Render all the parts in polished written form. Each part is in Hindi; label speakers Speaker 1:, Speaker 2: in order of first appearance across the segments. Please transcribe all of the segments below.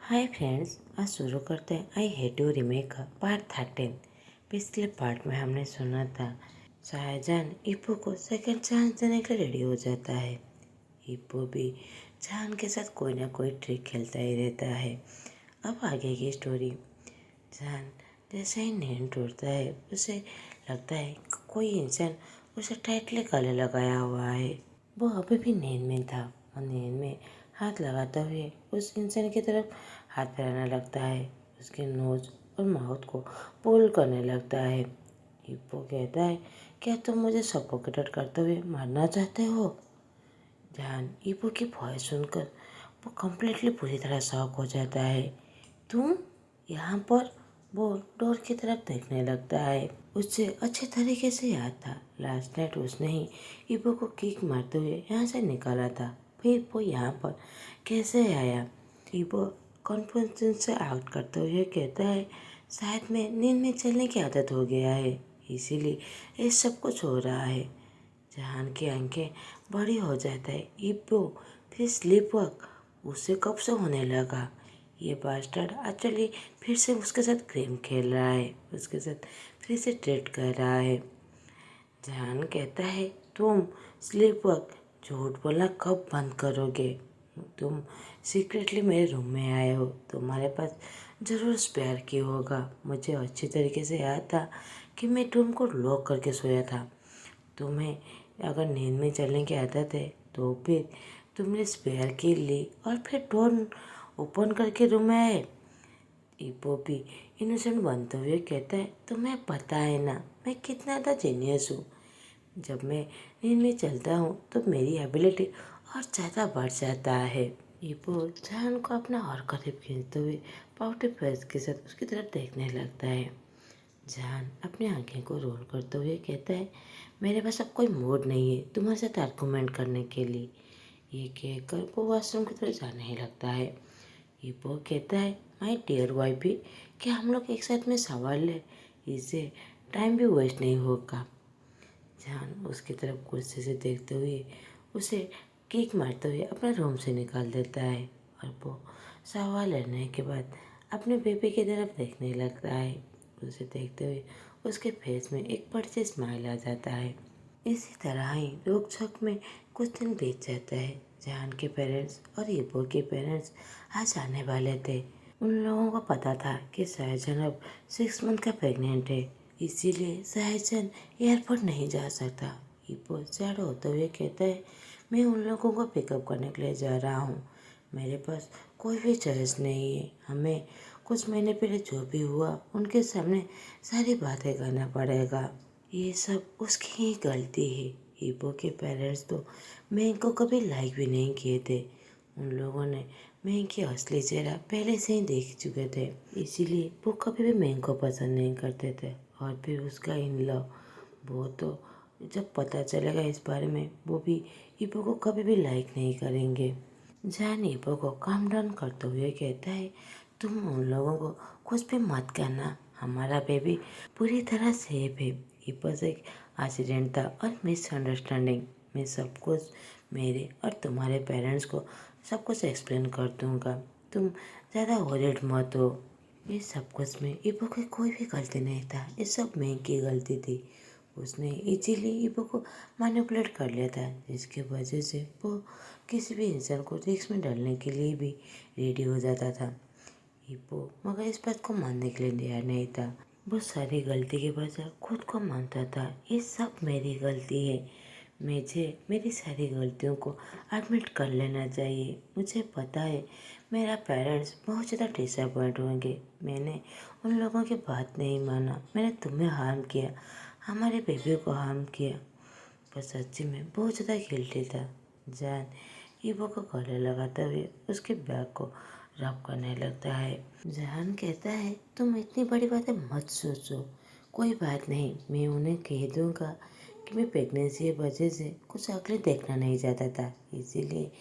Speaker 1: हाय फ्रेंड्स, आज शुरू करते हैं आई हेट यू रीमेक का पार्ट 13। पिछले पार्ट में हमने सुना था शाहजहान इप्पू को सेकंड चांस देने के लिए रेडी हो जाता है। इप्पू भी जान के साथ कोई ना कोई ट्रिक खेलता ही रहता है। अब आगे की स्टोरी। जान जैसे ही नींद टूटता है उसे लगता है कि कोई इंसान उसे टाइटली गले लगाया हुआ है। वो अभी भी नींद में था और नींद में हाथ लगाते हुए उस इंसान की तरफ हाथ फैलाने लगता है। उसके नोज और माउथ को पुल करने लगता है। हिप्पो कहता है, क्या तुम मुझे सफोकेटेड करते हुए मारना चाहते हो? जान हिप्पो की वॉइस सुनकर वो कम्प्लीटली पूरी तरह शॉक हो जाता है। तुम यहाँ पर? वो डोर की तरफ देखने लगता है। उससे अच्छे तरीके से याद था लास्ट नाइट उसने ही इबो को किक मारते हुए यहाँ से निकाला था। फिर वो यहाँ पर कैसे आया? इबो कॉन्फिडेंस से आउट करते हुए कहता है, शायद मैं नींद में चलने की आदत हो गया है, इसीलिए ये सब कुछ हो रहा है। जहान की आंखें बड़ी हो जाता है। इबो फिर स्लीप वर्क उससे कब से होने लगा? ये बास्टर्ड एक्चुअली फिर से उसके साथ गेम खेल रहा है, उसके साथ फिर से ट्रेड कर रहा है। जहान कहता है, तुम स्लीप वर्क झूठ बोलना कब बंद करोगे? तुम सीक्रेटली मेरे रूम में आए हो, तुम्हारे पास ज़रूर स्पेयर की होगा। मुझे अच्छी तरीके से याद था कि मैं रूम को लॉक करके सोया था। तुम्हें अगर नींद में चलने की आदत है तो फिर तुमने स्पेयर की ली और फिर डोर ओपन करके रूम में आए। इपो भी इनोसेंट बनते हुए कहता है, तुम्हें पता है ना मैं कितना ज़्यादा जीनियस हूँ। जब मैं नींद में चलता हूँ तो मेरी एबिलिटी और ज़्यादा बढ़ जाता है। इपो जान को अपना और करीब खींचते हुए पाउटी फेस के साथ उसकी तरफ देखने लगता है। जान अपनी आंखें को रोल करते हुए कहता है, मेरे पास अब कोई मूड नहीं है तुम्हारे साथ आर्गूमेंट करने के लिए। ये कहकर वो वॉशरूम की तरफ जाने ही लगता है। हिप्पो कहता है, माय डियर वाइफी, क्या हम लोग एक साथ में सवाल लें? इससे टाइम भी वेस्ट नहीं होगा। जान उसकी तरफ गुस्से से देखते हुए उसे किक मारते हुए अपने रूम से निकाल देता है और वो सवाल लेने के बाद अपने बेबी की तरफ देखने लगता है। उसे देखते हुए उसके फेस में एक बड़ी सी स्माइल आ जाता है। इसी तरह ही रोक छोक में कुछ दिन बीत जाता है। जहान के पेरेंट्स और इबो के पेरेंट्स आज आने वाले थे। उन लोगों को पता था कि शाहजहान अब 6 मंथ का प्रेग्नेंट है, इसीलिए शाहजहान एयरपोर्ट नहीं जा सकता। इबो सैड होते हुए कहता है, मैं उन लोगों को पिकअप करने के लिए जा रहा हूँ। मेरे पास कोई भी चॉइस नहीं है। हमें कुछ महीने पहले जो भी हुआ उनके सामने सारी बातें करना पड़ेगा। ये सब उसकी ही गलती है। इबो के पेरेंट्स तो मैंग को कभी लाइक भी नहीं किए थे। उन लोगों ने मैंग की असली चेहरा पहले से ही देख चुके थे, इसीलिए वो कभी भी मैंग को पसंद नहीं करते थे। और फिर उसका इन लव, वो तो जब पता चलेगा इस बारे में वो भी इबो को कभी भी लाइक नहीं करेंगे। जैन इबो को काम डाउन करते हुए कहता है, तुम उन लोगों को कुछ भी मत कहना, हमारा बेबी पूरी तरह सेफ है। ये बस एक एक्सीडेंट था और मिसअंडरस्टैंडिंग। मैं सब कुछ मेरे और तुम्हारे पेरेंट्स को सब कुछ एक्सप्लेन कर दूंगा। तुम ज़्यादा वरीड मत हो। ये सब कुछ में इबो की कोई भी गलती नहीं था, ये सब मैं की गलती थी। उसने इजीली इबो को मैनिपुलेट कर लिया था, जिसकी वजह से वो किसी भी इंसान को रिस्क में डालने के लिए भी रेडी हो जाता था। इबो मगर इस बात को मानने के लिए तैयार नहीं था। वो सारी गलती के बजाय खुद को मानता था, ये सब मेरी गलती है। मुझे मेरी सारी गलतियों को एडमिट कर लेना चाहिए। मुझे पता है मेरा पेरेंट्स बहुत ज़्यादा डिसअपॉइंट होंगे। मैंने उन लोगों की बात नहीं माना, मैंने तुम्हें हार्म किया, हमारे बेबी को हार्म किया। पर सच्ची में बहुत ज़्यादा गिल्टी था। जान इबो को गले लगाते हुए उसके बैग को रब करने लगता है। जहान कहता है, तुम इतनी बड़ी बातें मत सोचो, कोई बात नहीं, मैं उन्हें कह दूंगा कि मैं प्रेगनेंसी की वजह से कुछ अगले देखना नहीं चाहता था, इसीलिए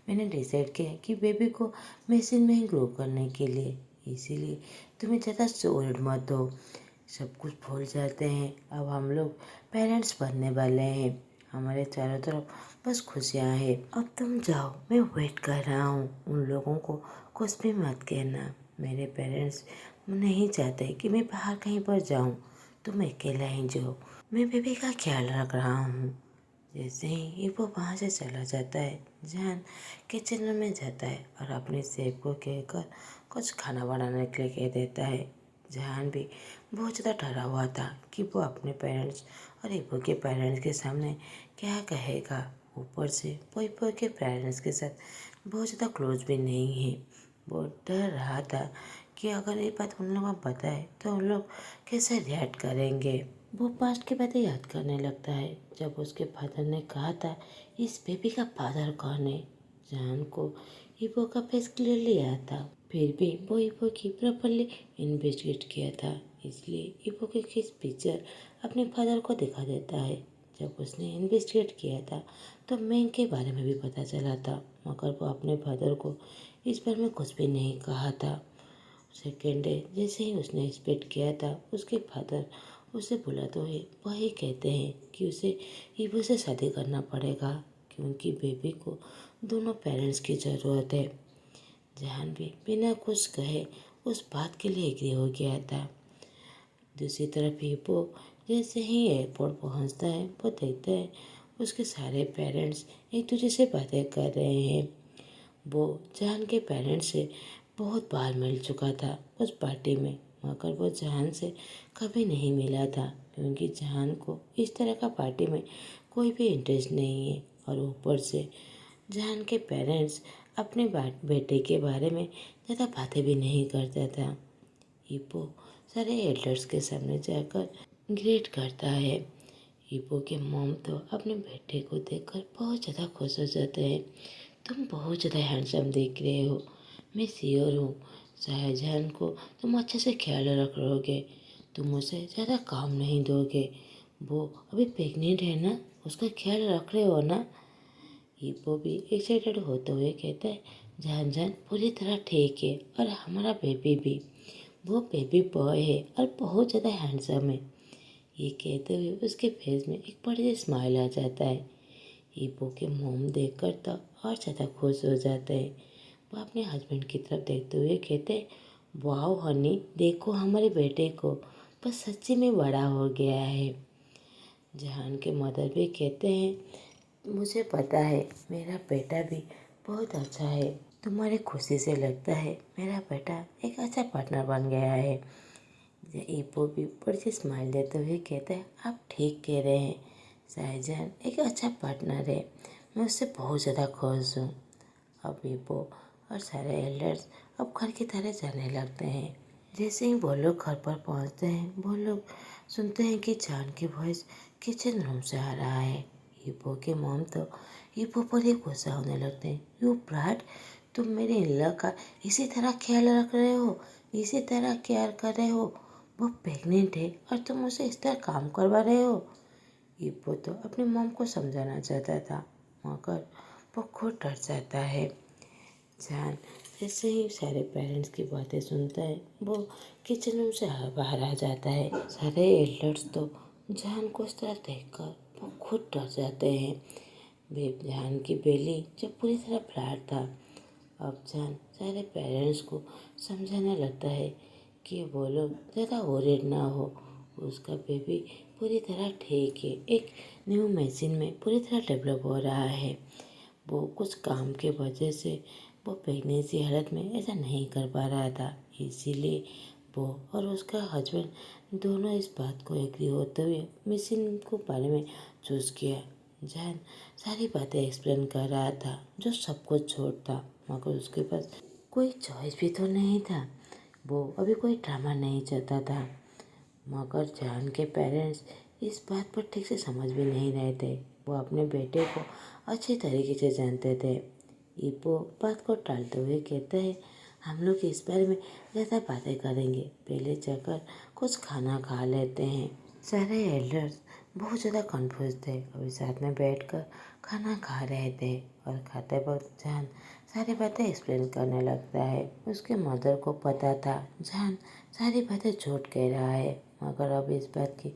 Speaker 1: मैंने डिसाइड किया कि बेबी को मशीन में ही ग्रो करने के लिए। इसीलिए तुम्हें ज़्यादा सोच मत हो, सब कुछ भूल जाते हैं। अब हम लोग पेरेंट्स बनने वाले हैं, हमारे चारों तरफ बस खुशियाँ हैं। अब तुम जाओ, मैं वेट कर रहा हूँ। उन लोगों को कुछ भी मत कहना। मेरे पेरेंट्स नहीं चाहते कि मैं बाहर कहीं पर जाऊँ। तुम अकेला ही जाओ, मैं बेबी का ख्याल रख रहा हूँ। जैसे ही वो वहाँ से चला जाता है, जहान किचन में जाता है और अपने शेफ को कहकर कुछ खाना बनाने के लिए कह देता है। जहान भी बहुत ज़्यादा डरा हुआ था कि वो अपने पेरेंट्स और ईपो के पेरेंट्स के सामने क्या कहेगा। ऊपर से वो ईपो के पेरेंट्स के साथ बहुत ज़्यादा क्लोज भी नहीं है। वो डर रहा था कि अगर ये बात उन लोगों को पता है तो उन लोग कैसे रिएक्ट करेंगे। वो पास्ट की बातें याद करने लगता है, जब उसके फादर ने कहा था इस बेबी का फादर कौन है। जहान को ईपो का फेस क्लियरली याद था, फिर भी वो ईपो की प्रॉपरली इन्वेस्टिगेट किया था। इसलिए ईपो की किस पिक्चर अपने फादर को दिखा देता है। जब उसने इन्वेस्टिगेट किया था तो मैंग के बारे में भी पता चला था, मगर वो अपने फादर को इस बारे में कुछ भी नहीं कहा था। सेकेंड डे जैसे ही उसने एक्सपेक्ट किया था, उसके फादर उसे बोला तो है वही कहते हैं कि उसे ईवो से शादी करना पड़ेगा, क्योंकि बेबी को दोनों पेरेंट्स की ज़रूरत है। जहान भी बिना कुछ कहे उस बात के लिए एग्री हो गया था। दूसरी तरफ ईवो जैसे ही एयरपोर्ट पहुंचता है, वो देखता है उसके सारे पेरेंट्स एक दूसरे से बातें कर रहे हैं। वो जहान के पेरेंट्स से बहुत बार मिल चुका था उस पार्टी में, मगर वो जहान से कभी नहीं मिला था, क्योंकि जहान को इस तरह का पार्टी में कोई भी इंटरेस्ट नहीं है। और ऊपर से जहान के पेरेंट्स अपने बेटे के बारे में ज़्यादा बातें भी नहीं करता था। ईपो सारे एल्डर्स के सामने जाकर ग्रेट करता है। ईपो के मॉम तो अपने बेटे को देखकर बहुत ज़्यादा खुश हो जाते हैं। तुम बहुत ज़्यादा हैंडसम दिख रहे हो, मैं श्योर हूँ शाहजहान को तुम अच्छे से ख्याल रख रहोगे, तुम उसे ज़्यादा काम नहीं दोगे। वो अभी प्रेग्नेंट है ना, उसका ख्याल रख रहे हो ना। ईपो भी एक्साइटेड होते हुए कहता है जहान पूरी तरह ठीक है, और हमारा बेबी भी, वो बेबी बॉय है और बहुत ज़्यादा हैंडसम है। ये कहते हुए उसके फेस में एक बड़ी सी स्माइल आ जाता है। ईपो के मोम देखकर तो और ज़्यादा खुश हो जाते हैं। वो अपने हस्बैंड की तरफ देखते हुए कहते हैं वाओ हनी, देखो हमारे बेटे को, बस सच्ची में बड़ा हो गया है। जहान के मदर भी कहते हैं मुझे पता है मेरा बेटा भी बहुत अच्छा है, तुम्हारी खुशी से लगता है मेरा बेटा एक अच्छा पार्टनर बन गया है। ईपो भी बड़ी सी स्माइल देते हुए कहते हैं आप ठीक कह रहे हैं, शाहजहान एक अच्छा पार्टनर है, मैं उससे बहुत ज़्यादा खुश हूँ। अब ईपो और सारे एल्डर्स अब घर की तरह जाने लगते हैं। जैसे ही वो लोग घर पर पहुँचते हैं, वो लोग सुनते हैं कि जान की वॉइस किचन रूम से आ रहा है। ईपो के मॉम तो ईपो पर ही गुस्सा होने लगते हैं। यू ब्राट, तुम मेरे इन-लॉ का इसी तरह ख्याल रख रहे हो, इसी तरह केयर कर रहे हो। वो प्रेग्नेंट है और तुम उसे इस तरह काम करवा रहे हो। ईपो तो अपनी मॉम को समझाना चाहता था, मगर वो खुद डर जाता है। जान जैसे ही सारे पेरेंट्स की बातें सुनता है, वो किचन रूम से बाहर आ जाता है। सारे एल्डर्स तो जान को उस तरह देखकर वो खुद डर जाते हैं। जान की बेली जब पूरी तरह फ्लैट था। अब जान सारे पेरेंट्स को समझाने लगता है कि वो लोग ज़्यादा वरीड ना हो, उसका बेबी पूरी तरह ठीक है, एक न्यू मशीन में पूरी तरह डेवलप हो रहा है। वो कुछ काम के वजह से वो प्रेगनेंसी हालत में ऐसा नहीं कर पा रहा था, इसीलिए वो और उसका हस्बैंड दोनों इस बात को एग्री होते हुए मशीन को बारे में चूज़ किया। जहान सारी बातें एक्सप्लेन कर रहा था, जो सब कुछ छोड़ था, मगर उसके पास कोई चॉइस भी तो नहीं था। वो अभी कोई ड्रामा नहीं चाहता था, मगर जान के पेरेंट्स इस बात पर ठीक से समझ भी नहीं रहे थे। वो अपने बेटे को अच्छी तरीके से जानते थे। ईपो बात को टालते हुए कहते हैं हम लोग इस बारे में ज़्यादा बातें करेंगे, पहले जाकर कुछ खाना खा लेते हैं। सारे एल्डर्स बहुत ज़्यादा कंफ्यूज थे, अभी साथ में बैठकर खाना खा रहे थे, और खाते वक्त जान सारी बातें एक्सप्लेन करने लगता है। उसके मदर को पता था जान सारी बातें झूठ कह रहा है, मगर अब इस बात की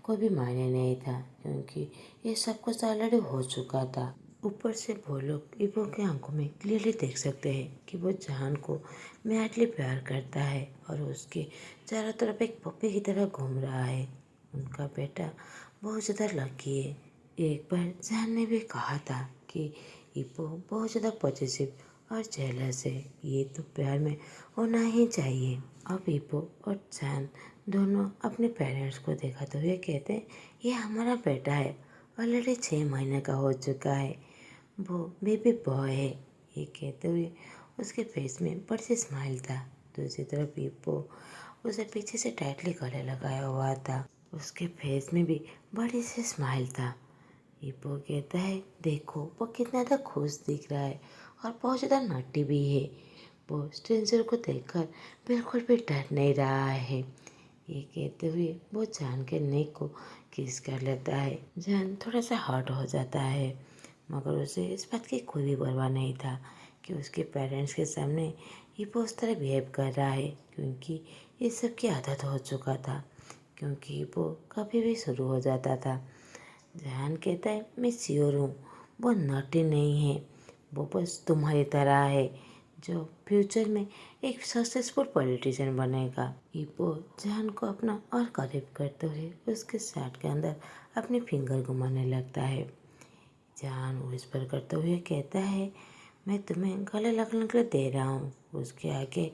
Speaker 1: कोई भी मायने नहीं था, क्योंकि ये सब कुछ ऑलरेडी हो चुका था। ऊपर से वो लोग ईपो के आंखों में क्लियरली देख सकते हैं कि वो जहान को मैडली प्यार करता है और उसके चारों तरफ एक पप्पी की तरह घूम रहा है। उनका बेटा बहुत ज़्यादा लकी है। एक बार जहान ने भी कहा था कि ईपो बहुत ज़्यादा पॉजिटिव और जेलस है, ये तो प्यार में होना ही चाहिए। अब ईपो और जहान दोनों अपने पेरेंट्स को दिखाते हुए कहते हैं, ये हमारा बेटा है, ऑलरेडी 6 महीने का हो चुका है, वो बेबी बॉय है। ये कहते हुए उसके फेस में बड़ी सी स्माइल था। दूसरी तरफ ईपो उसे पीछे से टाइटली गले लगाया हुआ था। उसके फेस में भी बड़ी सी स्माइल था। ईपो कहता है, देखो वो कितना ज़्यादा खुश दिख रहा है और बहुत ज़्यादा नटी भी है। वो स्ट्रेंजर को देखकर बिल्कुल भी डर नहीं रहा है। ये कहते हुए वो जान के नेक को किस कर लेता है। जान थोड़ा सा हर्ट हो जाता है, मगर उसे इस बात की कोई भी परवाह नहीं था कि उसके पेरेंट्स के सामने ये वो उस तरह बिहेव कर रहा है, क्योंकि ये सब की आदत हो चुका था। क्योंकि वो कभी भी शुरू हो जाता था। जहान कहता है, मैं श्योर हूँ वो नॉटी नहीं है, वो बस तुम्हारी तरह है जो फ्यूचर में एक सक्सेसफुल पॉलिटिशियन बनेगा। ईपो जहान को अपना और करीब करते हुए उसके शर्ट के अंदर अपनी फिंगर घुमाने लगता है। जहान विस्पर करते हुए कहता है, मैं तुम्हें गले लगने के लिए दे रहा हूँ, उसके आगे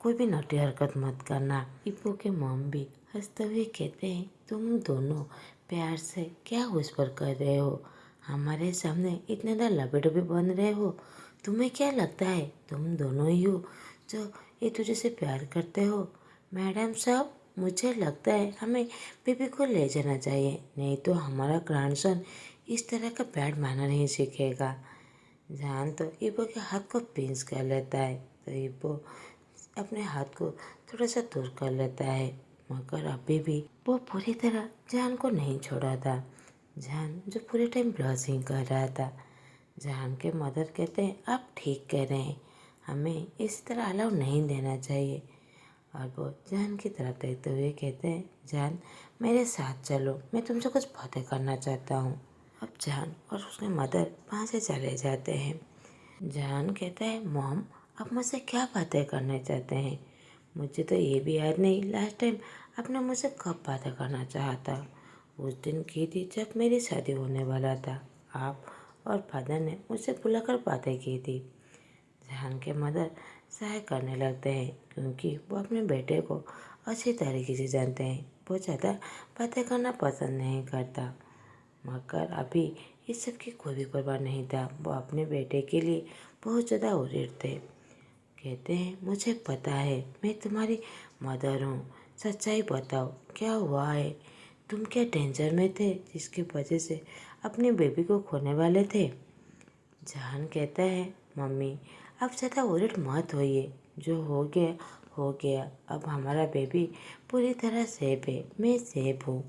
Speaker 1: कोई भी नटी हरकत मत करना। ईपो के मॉम भी हंसते हुए कहते हैं, तुम दोनों प्यार से क्या विस्पर कर रहे हो, हमारे सामने इतने ज़्यादा लबे-डुबे बन रहे हो। तुम्हें क्या लगता है तुम दोनों ही हो जो एक दूसरे से प्यार करते हो? मैडम साहब, मुझे लगता है हमें बेबी को ले जाना चाहिए, नहीं तो हमारा ग्रैंडसन इस तरह का बैड मैनर नहीं सीखेगा। जहान तो ईपो के हाथ को पिंच कर लेता है, तो ईपो अपने हाथ को थोड़ा सा दूर कर लेता है, मगर अभी भी वो पूरी तरह जहान को नहीं छोड़ा था। जहान जो पूरे टाइम ब्लशिंग कर रहा था। जहान के मदर कहते हैं, आप ठीक कह रहे हैं, हमें इस तरह अलाउ नहीं देना चाहिए। और वो जहान की तरफ देखते हुए कहते हैं, जहान मेरे साथ चलो, मैं तुमसे कुछ बातें करना चाहता हूँ। अब जहान और उसके मदर वहाँ से चले जाते हैं। जहान कहता है, मॉम आप मुझसे क्या बातें करना चाहते हैं? मुझे तो ये भी याद नहीं लास्ट टाइम आपने मुझसे कब बातें करना चाहा था। उस दिन की थी जब मेरी शादी होने वाला था, आप और फादर ने मुझसे बुलाकर बातें की थी। जहान के मदर सहाय करने लगते हैं, क्योंकि वो अपने बेटे को अच्छी तरीके से जानते हैं। वो ज़्यादा बातें करना पसंद नहीं करता, मगर अभी इस सब की कोई भी परवाह नहीं था। वो अपने बेटे के लिए बहुत ज़्यादा वरीड थे। कहते हैं, मुझे पता है मैं तुम्हारी मदर हूँ, सच्चाई बताओ क्या हुआ है? तुम क्या डेंजर में थे जिसकी वजह से अपने बेबी को खोने वाले थे? जहान कहता है, मम्मी आप ज़्यादा वरीड मत होइए, जो हो गया। अब हमारा बेबी पूरी तरह सेफ है, मैं सेफ हूँ।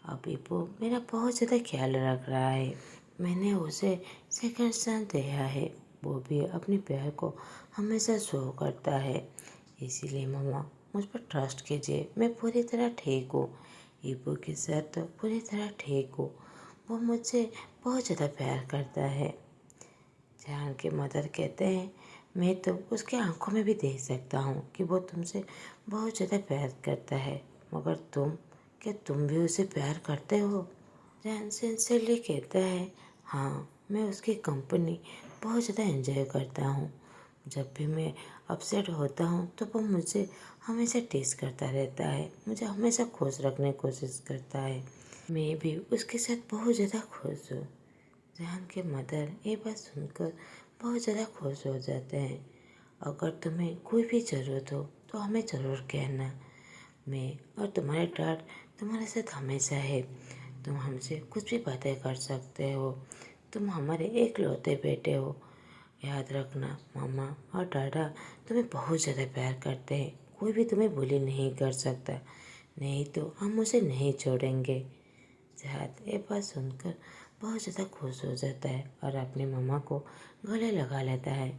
Speaker 1: अभी वो मेरा बहुत ज़्यादा ख्याल रख रहा है, मैंने उसे सेकंड चांस दिया है, वो भी अपने प्यार को हमेशा शो करता है। इसीलिए मम्मा मुझ पर ट्रस्ट कीजिए, मैं पूरी तरह ठीक हूँ। ईपो के साथ तो पूरी तरह ठीक हूँ, वो मुझसे बहुत ज़्यादा प्यार करता है। जहान के मदर कहते हैं, मैं तो उसके आंखों में भी देख सकता हूँ कि वो तुमसे बहुत ज़्यादा प्यार करता है, मगर क्या तुम भी उसे प्यार करते हो? जहान सिंसियरली कहता है, हाँ मैं उसकी कंपनी बहुत ज़्यादा एंजॉय करता हूँ। जब भी मैं अपसेट होता हूँ तो वो मुझे हमेशा टीज करता रहता है, मुझे हमेशा खुश रखने की कोशिश करता है। मैं भी उसके साथ बहुत ज़्यादा खुश हूँ। जहान के मदर ये बात सुनकर बहुत ज़्यादा खुश हो जाते हैं। अगर तुम्हें कोई भी ज़रूरत हो तो हमें ज़रूर कहना, मैं और तुम्हारे डैड तुम्हारे साथ हमेशा है। तुम हमसे कुछ भी बातें कर सकते हो, तुम हमारे एकलौते बेटे हो। याद रखना, मामा और दादा तुम्हें बहुत ज़्यादा प्यार करते हैं, कोई भी तुम्हें बुली नहीं कर सकता, नहीं तो हम उसे नहीं छोड़ेंगे। जहाद ये बात सुनकर बहुत ज़्यादा खुश हो जाता है और अपनी मम्मा को गले लगा लेता है।